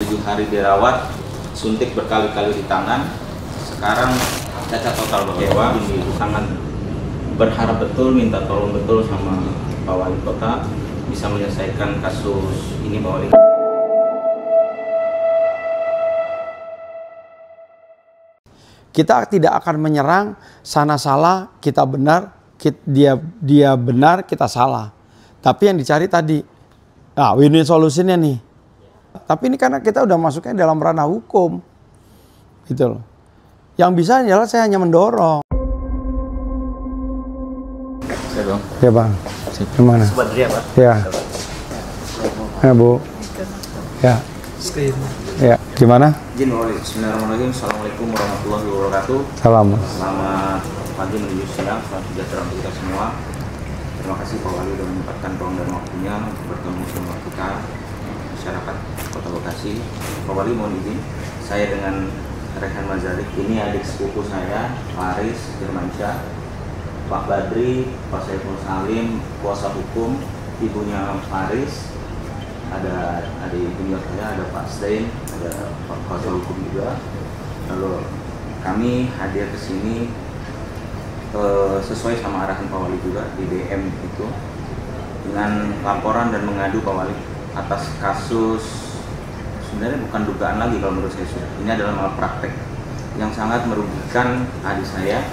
7 hari dirawat, suntik berkali-kali di tangan, sekarang cacat total Bapak. Ini sangat berharap betul, minta tolong betul sama Pak Wali Kota bisa menyelesaikan kasus ini Pak Wali. Kita tidak akan menyerang sana salah, kita benar, dia benar, kita salah. Tapi yang dicari tadi, win-win solusinya nih. Tapi ini karena kita udah masuknya dalam ranah hukum, gitu loh. Yang bisa adalah saya hanya mendorong. Saya Bang. Ya Bang. Gimana? Sobat Ria Pak. Ya. Ya Bu. Ya. Ya. Gimana? Izin Pak Wali. Bismillahirrahmanirrahim. Assalamualaikum warahmatullahi wabarakatuh. Salam. Selamat pagi menuju siang, selamat sejahtera untuk kita semua. Terima kasih Pak Wali sudah menyempatkan ruang dan waktunya untuk bertemu sama kita masyarakat Kota Bekasi. Pak Wali mohon izin, saya dengan Rehan Mazarik, ini adik sepupu saya, Faris Firmansyah, Pak Badri, Pak Saiful Salim, kuasa hukum, ibunya Faris, ada adik junior saya, ada Pak Stein, ada Pak kuasa hukum juga. Lalu kami hadir ke sini sesuai sama arahan Pak Wali juga di DM itu, dengan laporan dan mengadu Pak Wali atas kasus, sebenarnya bukan dugaan lagi kalau menurut saya, ini adalah malpraktek yang sangat merugikan adik saya,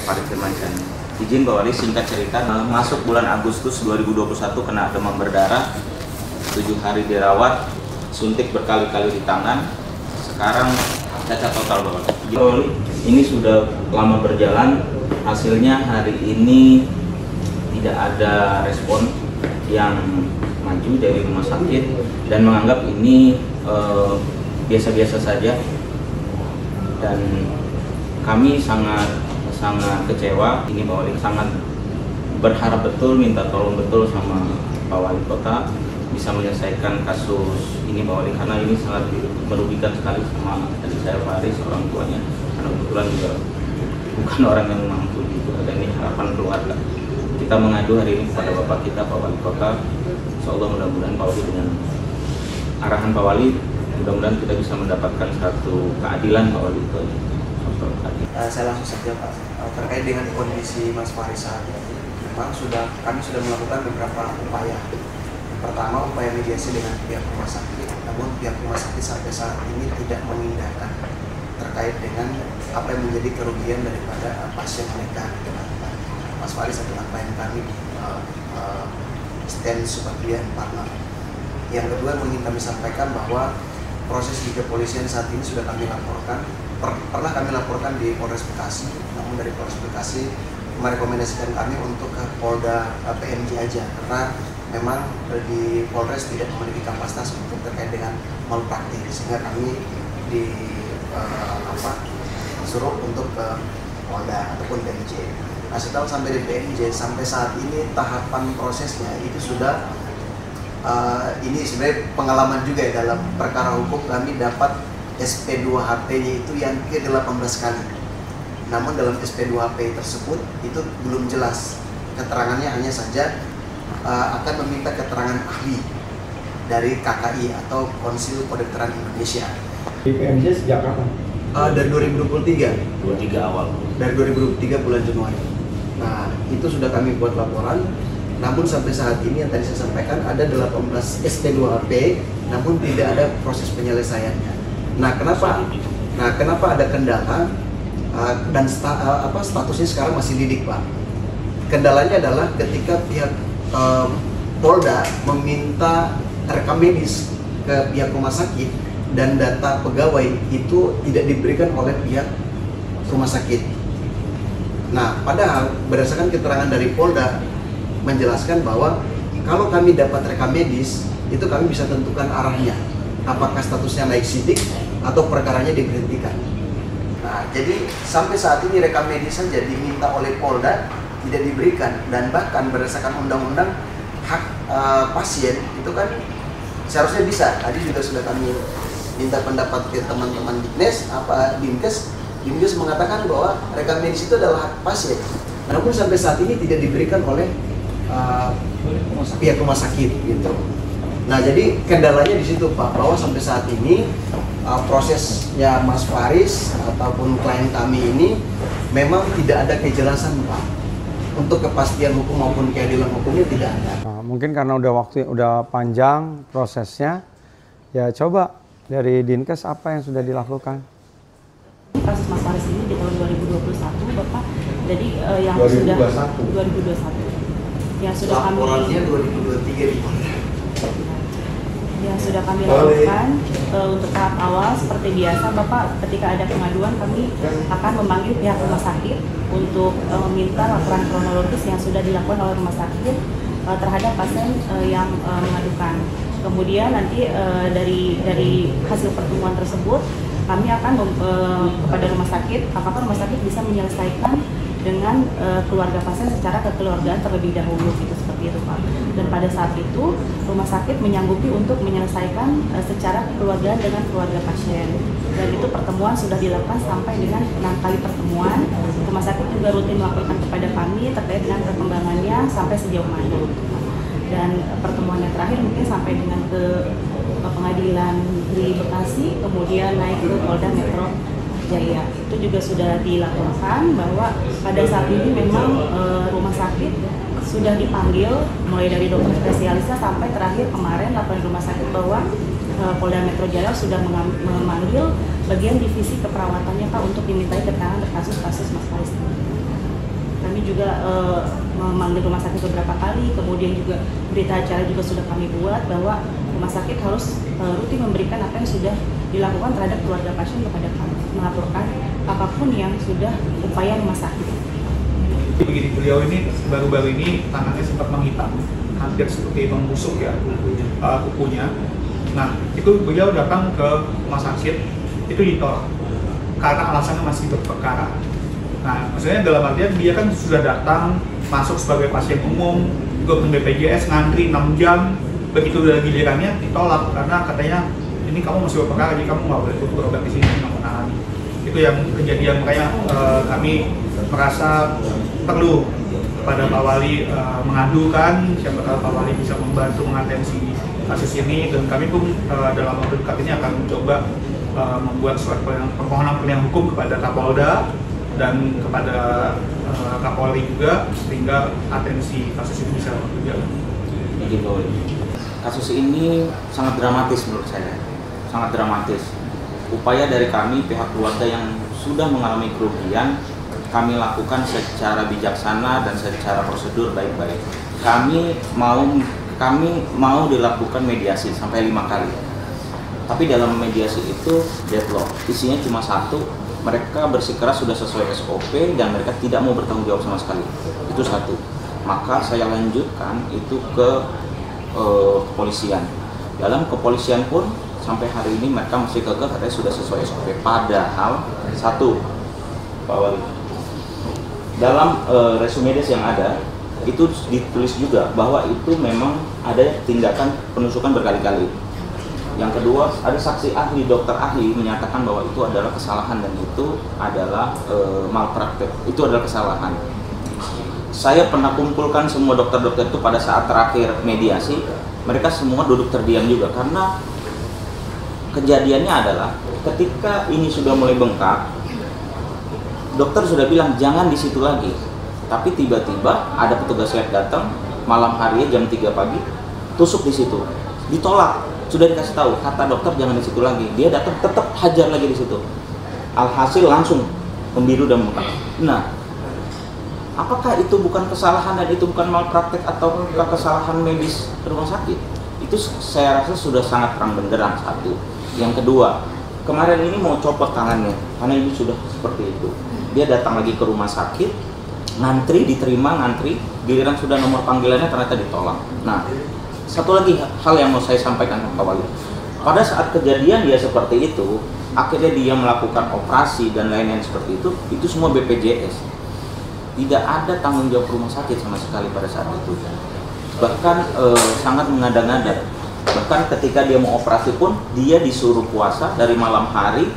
Faris Firmansyah. Izin Pak Wali, singkat cerita, masuk bulan Agustus 2021 kena demam berdarah, 7 hari dirawat, suntik berkali-kali di tangan, sekarang cacat total Pak Wali. Pak Wali, ini sudah lama berjalan, hasilnya hari ini tidak ada respon yang maju dari rumah sakit dan menganggap ini biasa-biasa saja, dan kami sangat kecewa. Ini Pak Wali sangat berharap betul, minta tolong betul sama Pak Wali Kota bisa menyelesaikan kasus ini Pak Wali, karena ini sangat merugikan sekali sama adik saya Faris, orang tuanya, karena kebetulan juga bukan orang yang mampu gitu, dan ini harapan keluarga. Kita mengadu hari ini kepada Bapak kita, Pak Wali Kota. Insyaallah mudah-mudahan Pak Wali, dengan arahan Pak Wali, mudah-mudahan kita bisa mendapatkan satu keadilan Pak Wali itu. Saya langsung saja Pak, terkait dengan kondisi Mas Faris saat ini, memang kami sudah melakukan beberapa upaya. Pertama, upaya mediasi dengan pihak rumah sakit, namun pihak rumah sakit sampai saat ini tidak mengindahkan terkait dengan apa yang menjadi kerugian daripada pasien mereka. Mas Faris adalah klien kami di stand Subagria Partner. Yang kedua, ingin kami sampaikan bahwa proses di kepolisian saat ini sudah kami laporkan, pernah kami laporkan di Polres Bekasi, namun dari Polres Bekasi merekomendasikan kami untuk ke Polda PMJ aja, karena memang di Polres tidak memiliki kapasitas untuk terkait dengan malpraktik, sehingga kami disuruh untuk ke Polda ataupun PMJ. Nah, setelah sampai di PMJ, sampai saat ini tahapan prosesnya itu sudah ini sebenarnya pengalaman juga ya, dalam perkara hukum kami dapat SP2HP-nya itu yang ke-18 kali. Namun dalam SP2HP tersebut itu belum jelas keterangannya, hanya saja akan meminta keterangan ahli dari KKI atau Konsil Kedokteran Indonesia. Di PMJ sejak kapan? Dari 2023. 23 awal. Dari 2023 bulan Januari. Nah, itu sudah kami buat laporan. Namun sampai saat ini yang tadi saya sampaikan ada 18 SP2HP, namun tidak ada proses penyelesaiannya. Nah, kenapa ada kendala dan statusnya sekarang masih lidik, Pak? Kendalanya adalah ketika pihak Polda meminta rekam medis ke pihak rumah sakit dan data pegawai itu tidak diberikan oleh pihak rumah sakit. Nah, padahal berdasarkan keterangan dari Polda menjelaskan bahwa kalau kami dapat rekam medis, itu kami bisa tentukan arahnya, apakah statusnya naik sidik atau perkaranya diberhentikan. Nah, jadi sampai saat ini rekam medis saja diminta oleh Polda tidak diberikan, dan bahkan berdasarkan undang-undang hak pasien itu kan seharusnya bisa. Tadi juga sudah kami minta pendapat ke teman-teman Dinkes mengatakan bahwa rekam medis itu adalah hak pasien. Namun sampai saat ini tidak diberikan oleh pihak rumah sakit gitu. Nah, jadi kendalanya di situ Pak, bahwa sampai saat ini prosesnya Mas Faris ataupun klien kami ini memang tidak ada kejelasan Pak. Untuk kepastian hukum maupun keadilan hukumnya tidak ada. Nah, mungkin karena udah panjang prosesnya, ya coba dari Dinkes apa yang sudah dilakukan? Kasus Mas Faris ini di tahun 2021 Bapak, jadi yang 2021 yang sudah kami laporannya 2023 di mana? Yang sudah kami lakukan untuk tahap awal seperti biasa Bapak, ketika ada pengaduan kami akan memanggil pihak rumah sakit untuk meminta laporan kronologis yang sudah dilakukan oleh rumah sakit terhadap pasien yang mengadukan. Kemudian nanti dari hasil pertemuan tersebut kami akan kepada rumah sakit, apakah rumah sakit bisa menyelesaikan dengan keluarga pasien secara kekeluargaan terlebih dahulu, gitu, seperti itu Pak. Dan pada saat itu rumah sakit menyanggupi untuk menyelesaikan secara kekeluargaan dengan keluarga pasien. Dan itu pertemuan sudah dilakukan sampai dengan 6 kali pertemuan. Rumah sakit juga rutin melaporkan kepada kami terkait dengan perkembangannya sampai sejauh mana. Dan pertemuan yang terakhir mungkin sampai dengan ke pengadilan negeri Bekasi, kemudian naik ke Polda Metro Jaya. Itu juga sudah dilaporkan bahwa pada saat ini memang rumah sakit sudah dipanggil mulai dari dokter spesialisnya sampai terakhir kemarin laporan rumah sakit bahwa Polda Metro Jaya sudah memanggil bagian divisi keperawatannya Pak untuk dimintai keterangan kasus-kasus Mas Faris. Kami juga memanggil rumah sakit beberapa kali, kemudian juga berita acara juga sudah kami buat bahwa rumah sakit harus rutin memberikan apa yang sudah dilakukan terhadap keluarga pasien kepada kami, melaporkan apapun yang sudah upaya rumah sakit. Begini, beliau ini baru-baru ini tangannya sempat menghitam, hampir seperti membusuk ya kukunya. Nah, itu beliau datang ke rumah sakit, itu ditolak karena alasannya masih berperkara. Nah, maksudnya dalam artian dia kan sudah datang, masuk sebagai pasien umum, juga ke BPJS ngantri 6 jam, begitu udah gilirannya ditolak karena katanya ini kamu masih berperkara, jadi kamu nggak boleh berobat di sini, nggak menangani. Itu yang kejadian, makanya kami merasa perlu kepada Pak Wali mengadukan, siapa tahu Pak Wali bisa membantu mengatensi kasus ini, dan kami pun dalam waktu dekat ini akan mencoba membuat surat permohonan penilaian hukum kepada Kapolda dan kepada Kapolri juga, sehingga atensi kasus ini bisa berjalan. Kasus ini sangat dramatis menurut saya, sangat dramatis. Upaya dari kami pihak keluarga yang sudah mengalami kerugian, kami lakukan secara bijaksana dan secara prosedur baik-baik. Kami mau dilakukan mediasi sampai 5 kali. Tapi dalam mediasi itu deadlock, isinya cuma satu. Mereka bersikeras sudah sesuai SOP dan mereka tidak mau bertanggung jawab sama sekali. Itu satu. Maka saya lanjutkan itu ke kepolisian. Dalam kepolisian pun sampai hari ini mereka masih kekeh katanya sudah sesuai SOP. Padahal satu, Pak Wali, dalam resume des yang ada itu ditulis juga bahwa itu memang ada tindakan penusukan berkali-kali. Yang kedua, ada saksi ahli, dokter ahli menyatakan bahwa itu adalah kesalahan dan itu adalah malpraktek. Itu adalah kesalahan. Saya pernah kumpulkan semua dokter-dokter itu pada saat terakhir mediasi, mereka semua duduk terdiam juga karena kejadiannya adalah ketika ini sudah mulai bengkak, dokter sudah bilang jangan di situ lagi. Tapi tiba-tiba ada petugas lab datang malam hari jam 3 pagi, tusuk di situ. Ditolak. Sudah dikasih tahu, kata dokter jangan di situ lagi. Dia datang tetap hajar lagi di situ. Alhasil langsung membiru dan membengkak. Nah, apakah itu bukan kesalahan dan itu bukan malpraktek atau kesalahan medis rumah sakit? Itu saya rasa sudah sangat terang benderang, satu. Yang kedua, kemarin ini mau copot tangannya karena ini sudah seperti itu. Dia datang lagi ke rumah sakit, ngantri, diterima, ngantri, giliran sudah nomor panggilannya ternyata ditolak. Nah, satu lagi hal yang mau saya sampaikan ke Pak Wali. Pada saat kejadian dia seperti itu, akhirnya dia melakukan operasi dan lain-lain seperti itu semua BPJS. Tidak ada tanggung jawab rumah sakit sama sekali pada saat itu. Bahkan sangat mengada-ngada. Bahkan ketika dia mau operasi pun, dia disuruh puasa dari malam hari,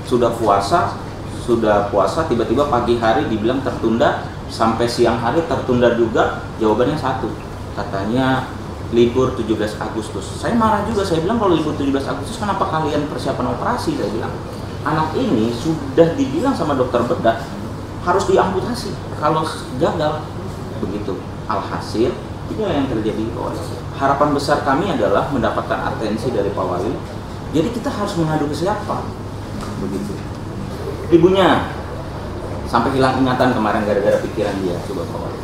sudah puasa, tiba-tiba pagi hari dibilang tertunda, sampai siang hari tertunda juga. Jawabannya satu, katanya libur 17 Agustus. Saya marah juga, saya bilang kalau libur 17 Agustus kenapa kalian persiapan operasi, saya bilang. Anak ini sudah dibilang sama dokter bedah harus diamputasi kalau gagal, begitu. Alhasil, inilah yang terjadi. Harapan besar kami adalah mendapatkan atensi dari Pak Wali. Jadi kita harus mengadu ke siapa? Begitu. Ibunya sampai hilang ingatan kemarin gara-gara pikiran dia, coba Pak Wali.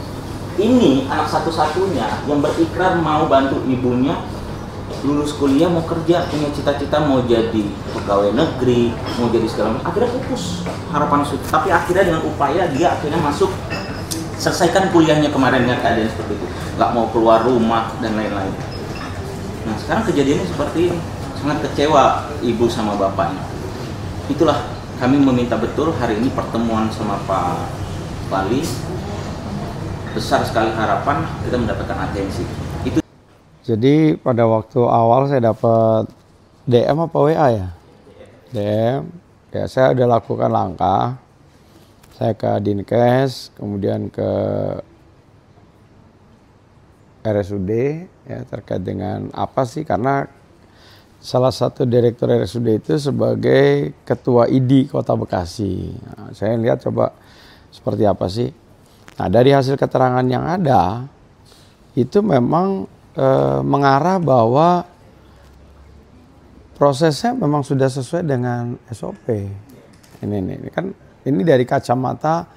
Ini anak satu-satunya yang berikrar mau bantu ibunya lulus kuliah, mau kerja, punya cita-cita mau jadi pegawai negeri, mau jadi segala macam. Akhirnya pupus harapan itu. Tapi akhirnya dengan upaya dia akhirnya masuk, selesaikan kuliahnya kemarin dengan keadaan seperti itu. Nggak mau keluar rumah dan lain-lain. Nah sekarang kejadiannya seperti ini. Sangat kecewa ibu sama bapaknya. Itulah kami meminta betul hari ini pertemuan sama Pak Wali. Besar sekali harapan kita mendapatkan atensi. Itu. Jadi pada waktu awal saya dapat DM apa WA ya? DM. Ya saya udah lakukan langkah. Saya ke Dinkes, kemudian ke RSUD ya terkait dengan apa sih, karena salah satu direktur RSUD itu sebagai ketua ID Kota Bekasi. Nah, saya lihat coba seperti apa sih. Nah dari hasil keterangan yang ada itu memang mengarah bahwa prosesnya memang sudah sesuai dengan SOP. Ini kan ini dari kacamata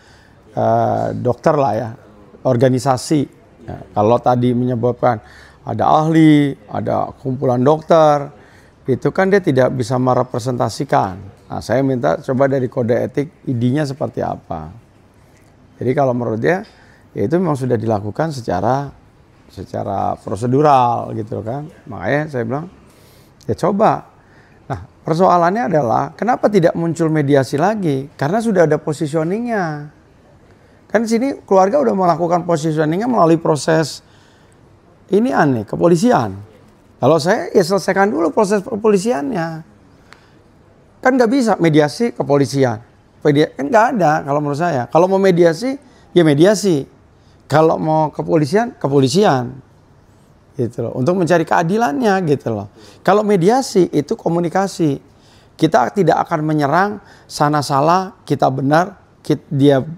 dokter lah ya, organisasi. Ya, kalau tadi menyebutkan ada ahli, ada kumpulan dokter, itu kan dia tidak bisa merepresentasikan. Nah, saya minta coba dari kode etik ID-nya seperti apa. Jadi kalau menurut dia, ya itu memang sudah dilakukan secara prosedural gitu kan. Makanya saya bilang, ya coba. Nah persoalannya adalah kenapa tidak muncul mediasi lagi? Karena sudah ada positioningnya. Kan di sini keluarga udah melakukan positioningnya melalui proses ini aneh, kepolisian. Kalau saya ya selesaikan dulu proses kepolisiannya. Kan nggak bisa mediasi kepolisian. Kan nggak ada kalau menurut saya. Kalau mau mediasi, ya mediasi. Kalau mau kepolisian, kepolisian. Gitu loh. Untuk mencari keadilannya gitu loh. Kalau mediasi itu komunikasi. Kita tidak akan menyerang sana salah, kita benar,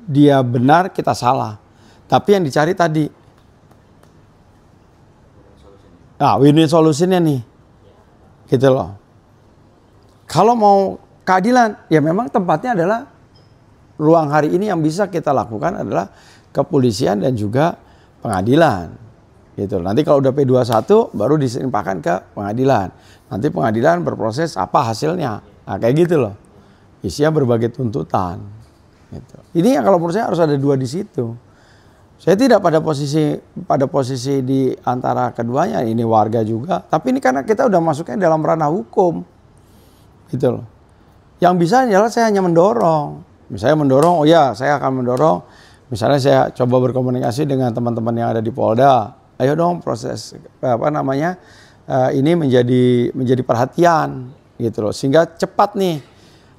dia benar, kita salah. Tapi yang dicari tadi. Nah, win-win solutionnya nih. Gitu loh. Kalau mau keadilan, ya memang tempatnya adalah ruang hari ini yang bisa kita lakukan adalah kepolisian dan juga pengadilan. Gitu. Nanti kalau udah P21 baru disimpahkan ke pengadilan. Nanti pengadilan berproses apa hasilnya. Nah, kayak gitu loh. Isinya berbagai tuntutan. Gitu. Ini yang kalau menurut saya harus ada dua di situ. Saya tidak pada posisi di antara keduanya, ini warga juga. Tapi ini karena kita udah masuknya dalam ranah hukum. Gitu loh. Yang bisa adalah saya hanya mendorong. Misalnya mendorong, oh ya saya akan mendorong. Misalnya saya coba berkomunikasi dengan teman-teman yang ada di Polda. Ayo dong proses ini menjadi perhatian gitu loh. Sehingga cepat nih.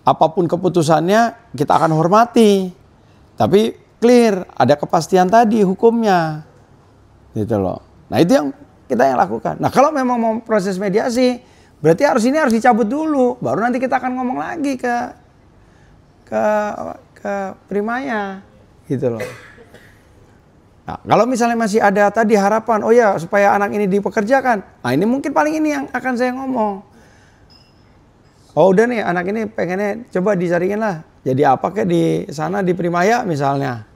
Apapun keputusannya kita akan hormati. Tapi clear, ada kepastian tadi hukumnya. Gitu loh. Nah, itu yang kita lakukan. Nah, kalau memang mau proses mediasi, berarti harus dicabut dulu, baru nanti kita akan ngomong lagi ke Primaya, gitu loh. Nah, kalau misalnya masih ada tadi harapan, oh ya supaya anak ini dipekerjakan, nah ini mungkin paling ini yang akan saya ngomong. Oh udah nih anak ini pengennya coba dicariin lah, jadi apa kayak di sana di Primaya misalnya,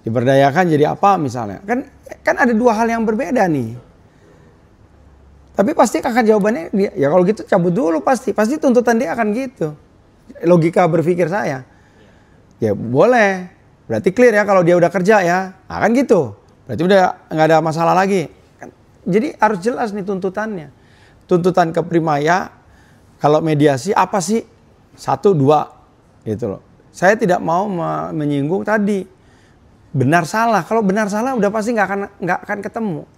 diberdayakan jadi apa misalnya, kan ada dua hal yang berbeda nih. Tapi pasti akan jawabannya ya kalau gitu cabut dulu pasti tuntutan dia akan gitu. Logika berpikir saya. Ya boleh. Berarti clear ya kalau dia udah kerja ya. Nah kan gitu. Berarti udah nggak ada masalah lagi. Jadi harus jelas nih tuntutannya. Tuntutan ke Primaya kalau mediasi apa sih? 1, 2 gitu loh. Saya tidak mau menyinggung tadi benar salah. Kalau benar salah udah pasti nggak akan ketemu.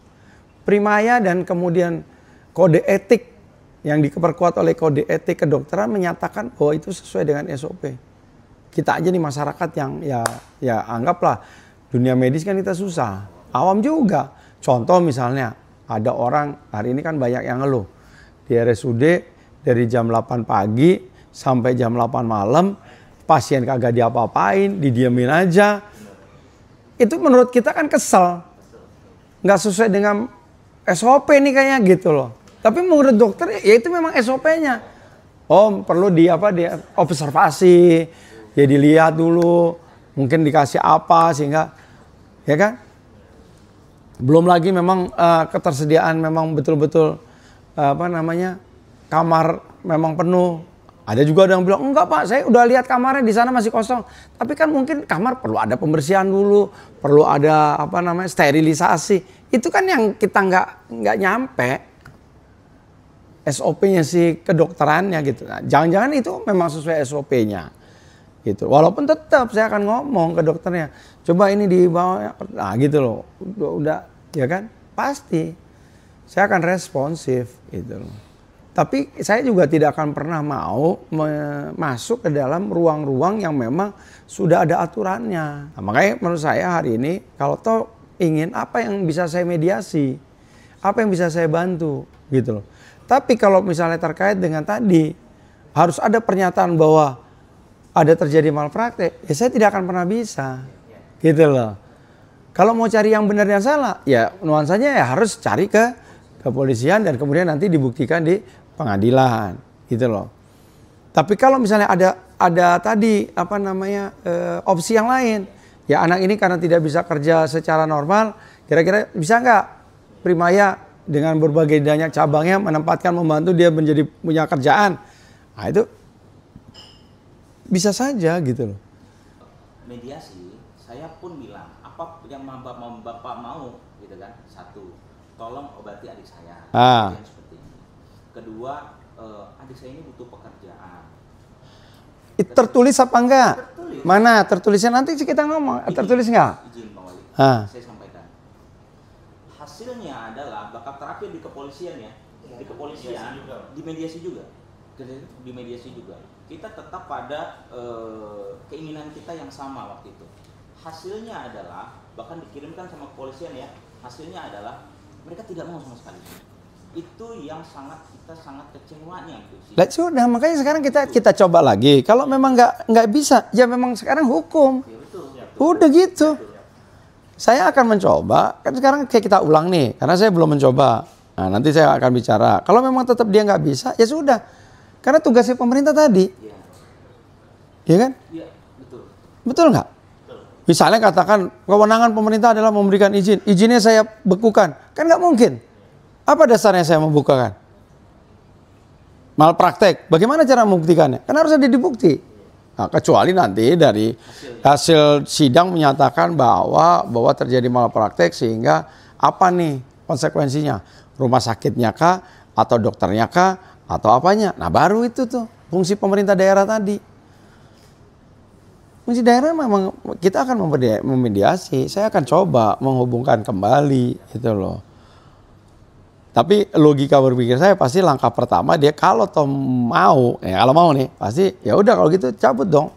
Primaya dan kemudian kode etik yang diperkuat oleh kode etik kedokteran menyatakan bahwa itu sesuai dengan SOP. Kita aja nih masyarakat yang ya anggaplah dunia medis kan kita susah, awam juga. Contoh misalnya ada orang, hari ini kan banyak yang ngeluh. Di RSUD dari jam 8 pagi sampai jam 8 malam, pasien kagak diapa-apain, didiemin aja. Itu menurut kita kan kesel. Nggak sesuai dengan SOP nih kayaknya gitu loh. Tapi menurut dokter ya itu memang SOP-nya. Oh perlu di observasi, ya dilihat dulu, mungkin dikasih apa sehingga, ya kan? Belum lagi memang ketersediaan memang betul-betul kamar memang penuh. Ada juga yang bilang enggak Pak, saya udah lihat kamarnya di sana masih kosong. Tapi kan mungkin kamar perlu ada pembersihan dulu, perlu ada sterilisasi. Itu kan yang kita nggak nyampe. SOP-nya si kedokterannya gitu. Nah, jangan-jangan itu memang sesuai SOP-nya. Gitu. Walaupun tetap saya akan ngomong ke dokternya, coba ini dibawa, nah gitu loh. Udah ya kan? Pasti saya akan responsif gitu loh. Tapi saya juga tidak akan pernah mau masuk ke dalam ruang-ruang yang memang sudah ada aturannya. Nah, makanya menurut saya hari ini kalau toh ingin apa yang bisa saya mediasi, apa yang bisa saya bantu gitu loh. Tapi kalau misalnya terkait dengan tadi, harus ada pernyataan bahwa ada terjadi malpraktek, ya saya tidak akan pernah bisa. Gitu loh. Kalau mau cari yang benar dan salah, ya nuansanya ya harus cari ke kepolisian dan kemudian nanti dibuktikan di pengadilan. Gitu loh. Tapi kalau misalnya ada tadi opsi yang lain, ya anak ini karena tidak bisa kerja secara normal, kira-kira bisa nggak Primaya dengan berbagai banyak cabangnya menempatkan membantu dia menjadi punya kerjaan. Nah itu bisa saja gitu loh. Mediasi, saya pun bilang apa yang bapak mau gitu kan. Satu, tolong obati adik saya. Yang seperti ini. Kedua, adik saya ini butuh pekerjaan. Tertulis apa enggak? Tertulis. Mana tertulisnya nanti kita ngomong. Tertulis enggak? Izin Pak Wali. Saya sampaikan. Hasilnya adalah bakat terapi di kepolisian ya. Di kepolisian, di mediasi juga. Di mediasi juga. Kita tetap pada keinginan kita yang sama waktu itu. Hasilnya adalah, bahkan dikirimkan sama kepolisian ya, hasilnya adalah mereka tidak mau sama sekali. Itu yang kita sangat kecewanya itu sih. Sudah, makanya sekarang kita coba lagi. Kalau memang nggak bisa, ya memang sekarang hukum. Ya, betul. Udah gitu. Saya akan mencoba, kan sekarang kayak kita ulang nih, karena saya belum mencoba. Nah, nanti saya akan bicara. Kalau memang tetap dia nggak bisa, ya sudah. Karena tugasnya pemerintah tadi. Iya kan? Iya, betul. Betul nggak? Misalnya katakan kewenangan pemerintah adalah memberikan izin. Izinnya saya bekukan. Kan nggak mungkin. Apa dasarnya saya membukakan? Malpraktek. Bagaimana cara membuktikannya? Kan harus ada dibukti. Nah, kecuali nanti dari hasil sidang menyatakan bahwa terjadi malpraktek sehingga apa nih konsekuensinya? Rumah sakitnya kah? Atau dokternya kah? Atau apanya? Nah baru itu tuh fungsi pemerintah daerah tadi. Fungsi daerah memang kita akan memediasi. Saya akan coba menghubungkan kembali itu loh. Tapi logika berpikir saya pasti langkah pertama dia kalau mau nih pasti ya udah kalau gitu cabut dong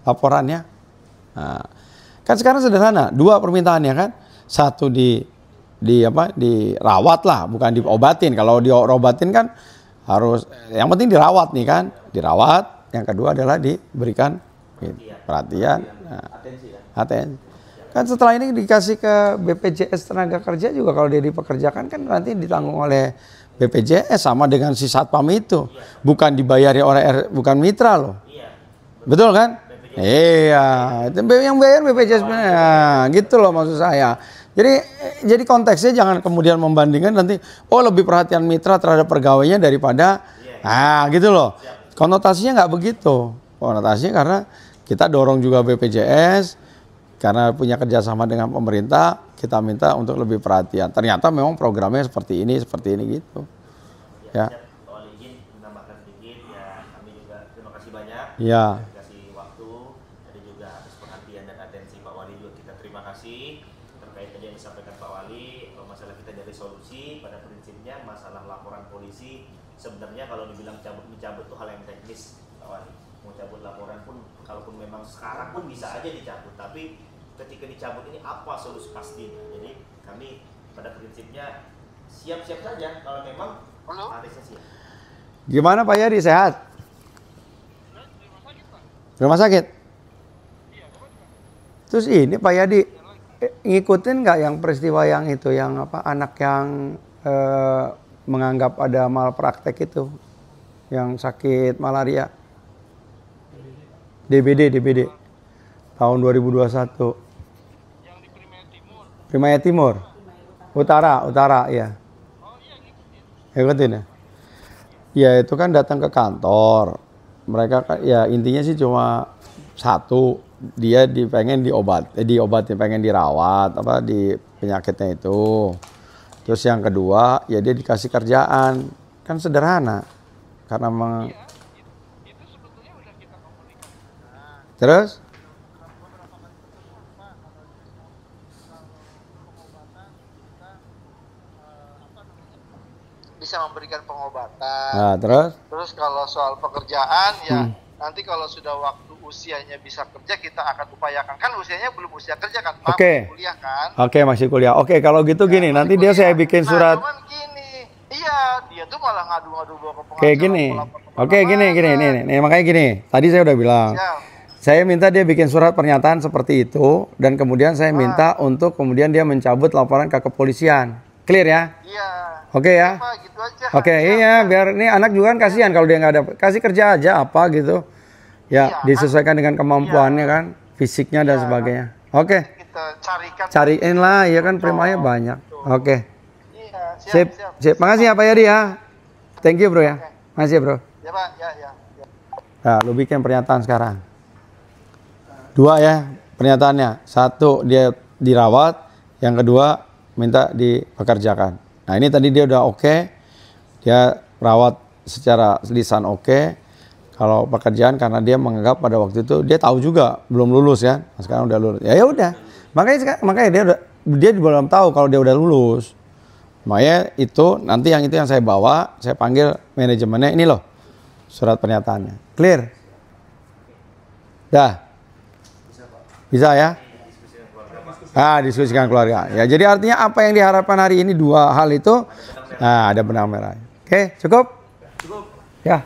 laporannya. Nah, kan sekarang sederhana, dua permintaannya kan, satu dirawat lah, bukan diobatin. Kalau diobatin kan harus, yang penting dirawat nih kan, dirawat. Yang kedua adalah diberikan perhatian, atensi. Kan setelah ini dikasih ke BPJS Tenaga Kerja juga kalau dia dipekerjakan kan nanti ditanggung oleh BPJS sama dengan si satpam itu. Bukan dibayari oleh bukan mitra loh. Betul kan? Iya, itu yang bayar BPJS. Nah, gitu loh maksud saya. Jadi konteksnya jangan kemudian membandingkan nanti lebih perhatian mitra terhadap pegawainya daripada gitu loh. Konotasinya nggak begitu. Konotasinya karena kita dorong juga BPJS. Karena punya kerjasama dengan pemerintah, kita minta untuk lebih perhatian. Ternyata memang programnya seperti ini gitu. Ya. Soal izin menambahkan sedikit ya, kami juga terima kasih banyak. Ya. Kasih waktu, ada juga atas perhatian dan atensi Pak Wali juga kita terima kasih terkait tadi yang disampaikan Pak Wali. Kalau masalah kita dari solusi, pada prinsipnya masalah laporan polisi sebenarnya kalau dibilang mencabut itu hal yang teknis Pak Wali. Mau cabut laporan pun, kalaupun memang sekarang pun bisa aja dicabut, tapi ketika dicabut ini apa solusi pastinya. Jadi kami pada prinsipnya siap-siap saja kalau memang Arisnya siap. Gimana Pak Yadi, sehat? Rumah sakit? Terus ini Pak Yadi ngikutin nggak yang peristiwa yang itu, yang apa, anak yang menganggap ada malpraktek itu, yang sakit malaria, DBD tahun 2021. Yang di Primaya Timur, Utara ya. Ngikutin ya? Ya itu kan datang ke kantor. Mereka ya intinya sih cuma satu, dia pengen diobatin, pengen dirawat apa di penyakitnya itu. Terus yang kedua ya dia dikasih kerjaan, kan sederhana karena itu sebetulnya udah kita komunikasikan. Terus bisa memberikan pengobatan. nah, terus kalau soal pekerjaan ya nanti kalau sudah waktu usianya bisa kerja kita akan upayakan, kan usianya belum usia kerja kan, Oke. masih kuliah kan. Oke, masih kuliah. Oke, kalau gitu Ya, gini, nanti dia saya bikin surat. Cuman gini, iya dia tuh malah ngadu-ngadu bawa ke pengadilan. Kayak gini. Oke, gini. Nih, makanya gini. Tadi saya udah bilang. Ya. Saya minta dia bikin surat pernyataan seperti itu dan kemudian saya minta untuk kemudian dia mencabut laporan ke kepolisian. Clear ya? Iya. Oke ya? Gitu aja. Oke, iya, biar ini anak juga kan kasihan kalau dia nggak ada, kasih kerja aja apa gitu. Ya, disesuaikan dengan kemampuannya kan, fisiknya dan sebagainya. Oke. Kita carikan. Cariin lah, ya kan Primanya banyak. Oke. Iya, Sip. Makasih ya Pak Yadi ya. Thank you bro ya. Makasih ya bro. Ya Pak, ya. Nah, lu bikin pernyataan sekarang. 2 ya pernyataannya. 1 dia dirawat, yang kedua minta dipekerjakan. Nah ini tadi dia udah oke, dia rawat secara lisan oke. Kalau pekerjaan karena dia menganggap pada waktu itu dia tahu juga belum lulus ya, nah, sekarang udah lulus. Ya udah, makanya dia belum tahu kalau dia udah lulus. Makanya itu nanti yang saya bawa, saya panggil manajemennya, ini loh surat pernyataannya. Clear? Dah? Bisa ya? Diskusikan keluarga. Ya, jadi artinya apa yang diharapkan hari ini 2 hal itu, nah ada benang merah. Oke, cukup? Ya.